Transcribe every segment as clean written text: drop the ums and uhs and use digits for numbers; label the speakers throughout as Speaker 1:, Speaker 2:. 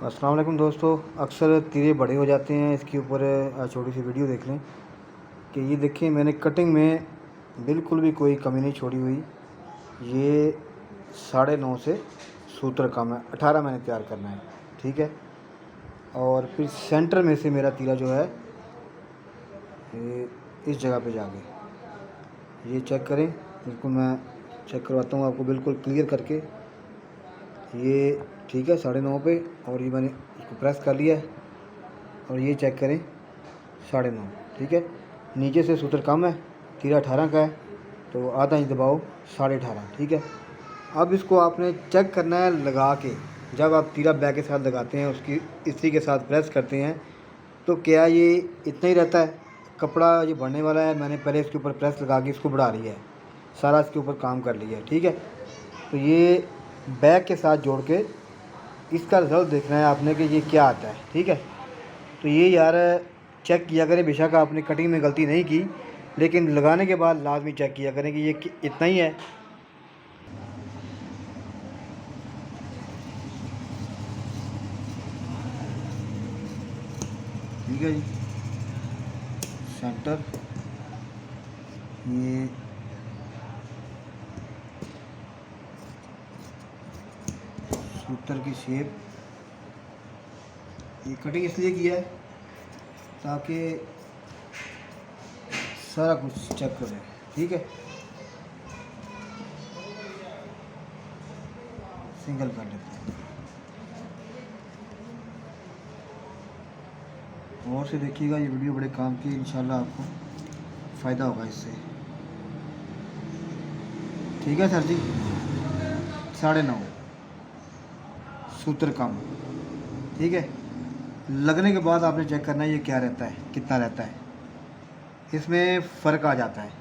Speaker 1: अस्सलाम वालेकुम दोस्तों। अक्सर तीरे बड़े हो जाते हैं, इसके ऊपर छोटी सी वीडियो देख लें कि ये देखिए मैंने कटिंग में बिल्कुल भी कोई कमी नहीं छोड़ी हुई। ये 9.5 से सूत्र कम है, 18 मैंने तैयार करना है, ठीक है। और फिर सेंटर में से मेरा तीरा जो है ये इस जगह पे जाके ये चेक करें। बिल्कुल मैं चेक करवाता हूँ आपको बिल्कुल क्लियर करके। ये ठीक है 9.5 पे, और ये मैंने इसको प्रेस कर लिया है और ये चेक करें 9.5, ठीक है। नीचे से सूत्र कम है, तीरा 18 का है, तो आधा इंच दबाओ 18.5, ठीक है। अब इसको आपने चेक करना है लगा के। जब आप तीरा बैक के साथ लगाते हैं, उसकी इस्त्री के साथ प्रेस करते हैं, तो क्या ये इतना ही रहता है? कपड़ा ये बढ़ने वाला है, मैंने पहले इसके ऊपर प्रेस लगा के इसको बढ़ा लिया है, सारा इसके ऊपर काम कर लिया है, ठीक है। तो ये बैक के साथ जोड़ के इसका रिज़ल्ट देखना है आपने कि ये क्या आता है, ठीक है। तो ये यार चेक किया करें, बेशक आपने कटिंग में गलती नहीं की, लेकिन लगाने के बाद लाजमी चेक किया करें कि ये इतना ही है। ठीक है जी, सेंटर ये सूत्र की शेप, ये कटिंग इसलिए किया है ताकि सारा कुछ चेक हो जाए, ठीक है। सिंगल कर लेते हैं और से देखिएगा, ये वीडियो बड़े काम की, इंशाल्लाह आपको फ़ायदा होगा इससे, ठीक है सर जी। 9.5 सूत्र कम, ठीक है। लगने के बाद आपने चेक करना है ये क्या रहता है, कितना रहता है, इसमें फ़र्क आ जाता है,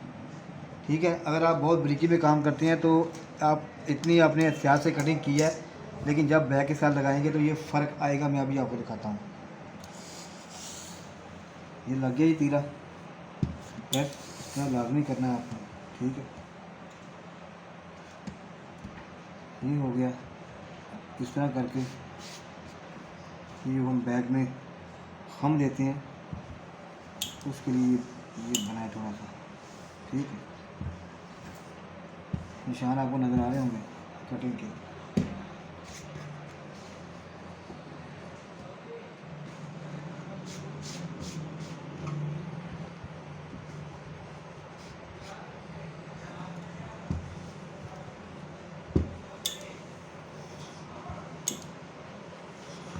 Speaker 1: ठीक है। अगर आप बहुत बारीकी में काम करते हैं तो आप इतनी आपने एहतियात से कटिंग की है, लेकिन जब बैक के साथ लगाएंगे तो ये फ़र्क आएगा। मैं अभी आपको दिखाता हूँ। ये लग गया, ये तीरा प्रेस इतना लाजमी करना है आपको, ठीक है। ये हो गया, इस तरह करके ये हम बैग में हम देते हैं, उसके लिए ये बनाए थोड़ा सा, ठीक है। निशान आपको नज़र आ रहे होंगे कटिंग के।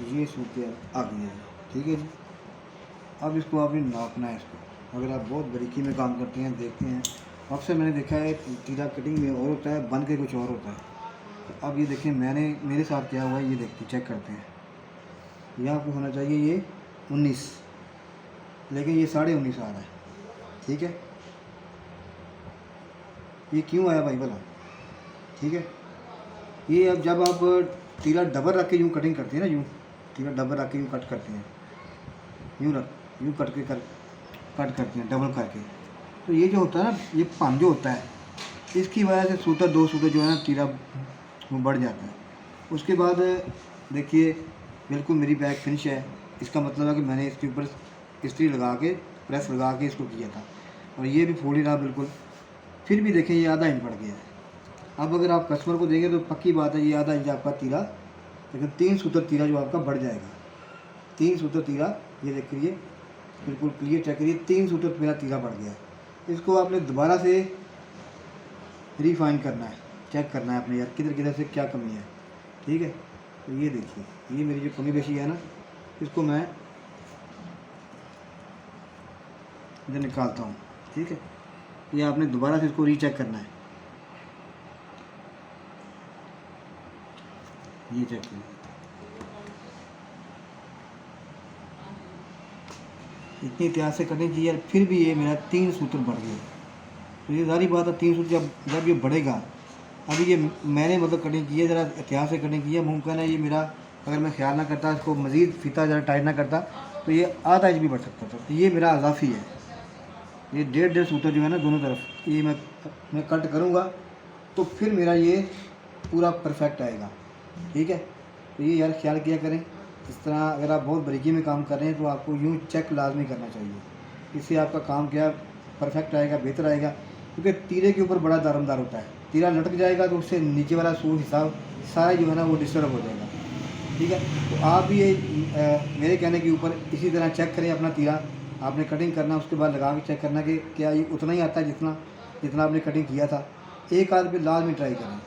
Speaker 1: ये सूरत आ गई है, ठीक है जी। अब इसको आपने नापना है इसको। अगर आप बहुत बारीकी में काम करते हैं, देखते हैं, अक्सर मैंने देखा है तीरा कटिंग में और होता है, बन के कुछ और होता है। तो अब ये देखें मैंने मेरे साथ क्या हुआ है, ये देखते चेक करते हैं। यहाँ आपको होना चाहिए ये 19, लेकिन ये 19.5 आ रहा है, ठीक है। ये क्यों आया भाई भला, ठीक है। ये अब जब आप तीरा डबल रख के यूँ कटिंग करते हैं ना, यूँ तीरा डबल रख के यूँ कट करते हैं, यूँ कट करते हैं डबल करके, तो ये जो होता है ना, ये पाम जो होता है, इसकी वजह से सूत्र 2 सूत्र जो है ना तीरा वो बढ़ जाता है। उसके बाद देखिए बिल्कुल मेरी बैग फिनिश है, इसका मतलब है कि मैंने इसके ऊपर इस्त्री लगा के प्रेस लगा के इसको किया था, और ये भी फूल ही रहा बिल्कुल। फिर भी देखें ये आधा इंच बढ़ गया है। अब अगर आप कस्टमर को देंगे तो पक्की बात है ये आधा इंच आपका तीरा, लेकिन 3 सूत्र तीरा जो आपका बढ़ जाएगा। 3 सूत्र तीरा, ये देखिए बिल्कुल क्लियर चेक करिए, 3 सूत्र मेरा तीरा बढ़ गया है। इसको आपने दोबारा से रिफाइन करना है, चेक करना है अपने यार किधर किधर से क्या कमी है, ठीक है। तो ये देखिए ये मेरी जो कमी पेशी है ना, इसको मैं इधर निकालता हूँ, ठीक है। ये आपने दोबारा से इसको रीचेक करना है, ये चेक करिए, इतनी इतिहास से कटिंग की यार, फिर भी ये मेरा 3 सूत्र बढ़ गए। तो ये सारी बात है, 3 सूत्र जब ये बढ़ेगा, अभी ये मैंने मतलब कटिंग की है, ज़रा एहतियात से कटिंग की है, मुमकिन है ये मेरा अगर मैं ख्याल ना करता, इसको मज़ीद फीता ज़रा टाइट ना करता, तो ये आधा इंच भी बढ़ सकता था। तो ये मेरा अजाफी है, ये 1.5 सूत्र जो है ना दोनों तरफ, ये मैं कट करूँगा तो फिर मेरा ये पूरा परफेक्ट आएगा, ठीक है। तो ये यार ख्याल किया करें, इस तरह अगर आप बहुत बारीकी में काम कर रहे हैं तो आपको यूँ चेक लाजमी करना चाहिए। इससे आपका काम क्या परफेक्ट आएगा, बेहतर आएगा। क्योंकि तीरे के ऊपर बड़ा दारोमदार होता है, तीरा लटक जाएगा तो उससे नीचे वाला सूर हिसाब सारा जो है ना वो डिस्टर्ब हो जाएगा। ठीक है, तो आप भी ये मेरे कहने के ऊपर इसी तरह चेक करें अपना तीरा। आपने कटिंग करना, उसके बाद लगा के चेक करना कि क्या ये उतना ही आता है जितना जितना आपने कटिंग किया था। एक आध पे लाजमी ट्राई करें।